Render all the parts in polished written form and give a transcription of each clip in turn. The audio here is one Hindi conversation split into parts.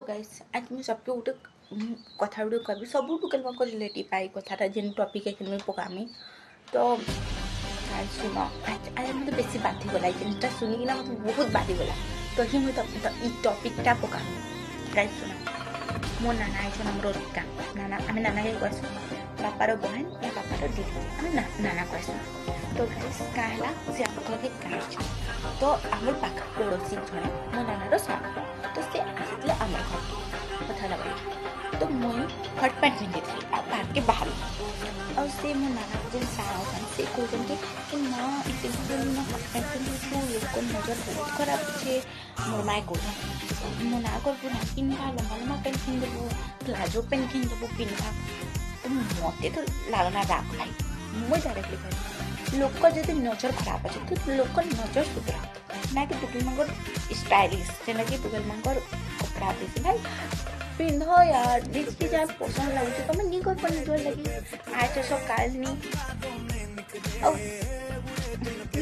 गाइस आज मैं सबके गोटे कथा गुटे कहबी सब टुकेल मक रिलेटिव आई कथा जेन टपिक एखन पकामी तो गाइस सुन आज मत बेस बाधी गला जिनटा शुणिकिना मत बहुत बाधी गला तो ही मुझे ई टपिकटा पकामी गाइस सुन मो नाना आई आम रिका नाना आम नाना के कहसु बापार बहन या बापार दीदी आम नाना कहसु तो गाइस क्या से आम घर के गाँव तो आम पाख पड़ोसी जड़े मो नानार सान तो से आसते आम घर कथा लगे तो मुई हट पैंट पिंधि थी पार्क के बाहर और से मो नाना जो साण से कहते कि ना इतने हट पैंट पिंधु लोक नजर बहुत खराब अच्छे मोर माए कहते मो ना कर ना पिंधा लम्बा लम्बा पैंट पिंधबू प्लाजो पैंट पिंधबू पिंधा तो मत तो लगना राग भाई मुझे डायरेक्टली कह लोक जब नजर खराब अच्छे तो लोक नजर सुधरा ना कि टुकेल मंगर स्टाइलिश जेना कि टुकेल मंगर कपड़ा पीसी भाई पिंध यार देखिए जहाँ पसंद लगुच तुम नहीं कर पानी तो लगी आज सब काल नहीं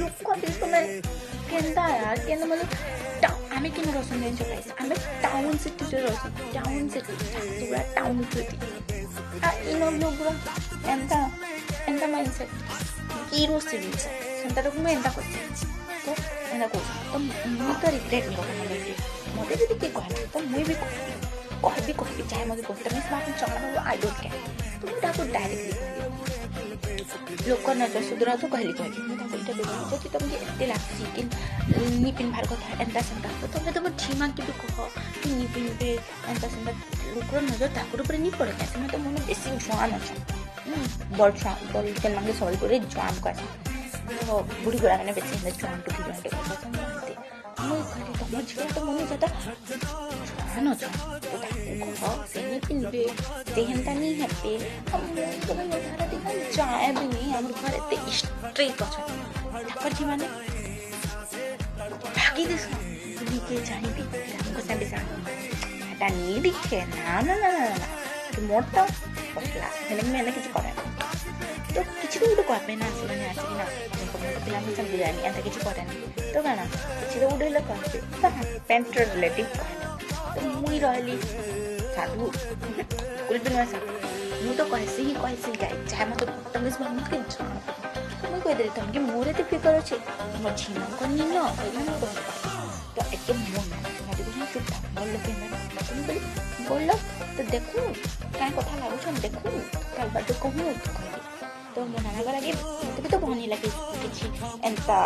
लोक तुम केंदा यार केंदा मतलब आम कि रसन जान गाइस आम टाउन सिटी रसन टाउन सिटी पूरा टाउन सिटी इन लोग एंता एंता माइंडसेट की रोसी जिन सेंटा मुझे एंता कर तो एंता कह तो मुझे तो रिग्रेट नहीं करना मत जी किए कहला तो मुझे भी कहबी चाहे मत कहते मैं बात चला आई डोंट केयर तो मुझे डायरेक्टली कहली लोक नजर सुधरा तो कहली मुझे जब तुमको एत लगे कि नी पिन्हार कथा एंता सेंता तो तुम तुम झीमा कि कह कि नी पिन्हे एंता सेंता लोकर नजर ताकर ऊपर नहीं पड़े क्या तो मन बेस जुआन अच्छा बड़ जुआन बड़ मांगे सबल जुआन कर तो बुढ़ी गुड़ा मैंने बेस जुआन टुकी जुआन कहते मुझे कहली तुम झील तो मन ज्यादा जुआन अच्छा से नहीं पिन्हे से हेन्ता नहीं हेपे तुम्हें यथार देखा जाए भी नहीं आम घर एत स्ट्रेट अच्छा झी मैंने भागी देश के जानी नहीं दिखे ना ना ना ना कि मोर तो पसला मैंने किसी करे तो किसी तो गोटे कहबे ना से आसिक ना पिला सब जानी एंता किसी करे तो क्या किसी तो गोटे कहबे पेंट रिलेटिव कहले तो मुई रही साधु कुल भी नुआ साधु मुझे तो कहसी ही गाई चाहे मत तुम मत के मुझे कहीदेली तुमके मोर एत फिकर अच्छे मो झीमा कनी न तो एके मन ना चुप बोल तुम बोल तो देखू क्या कथा लगुन देखू कल बात कहूँ कहली तो मो नाना लगे मत भी तो भनी लगे कि एंता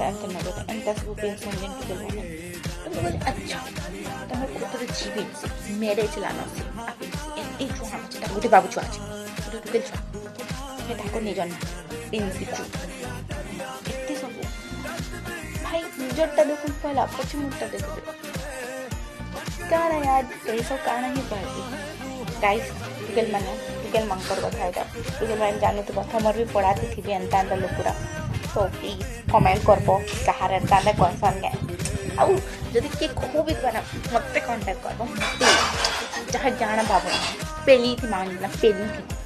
एंता सब पेंशन जेन तो बोले अच्छा तुम तो जीवी मेरे चलाना से गोटे बाबू छुआ गोटे टुके छुआ निज पिंधु एत सब भाई निजरटा देखो पहला पछे मुझटा देखो क्या यार ये सब काना ही कहती गाइस टुकेल मंकर कथा यहाँ टुकेल मैंने जानी तो कथा मोर भी पढ़ाती थी एंता एंता लोकरा तो प्लीज कमेंट करब कहार एंता एंता कहसन के आउ जदि किए कहू भी बना मत कंटाक्ट करब मत जहाँ जाना बाबू पेली थी मांगना पेली थी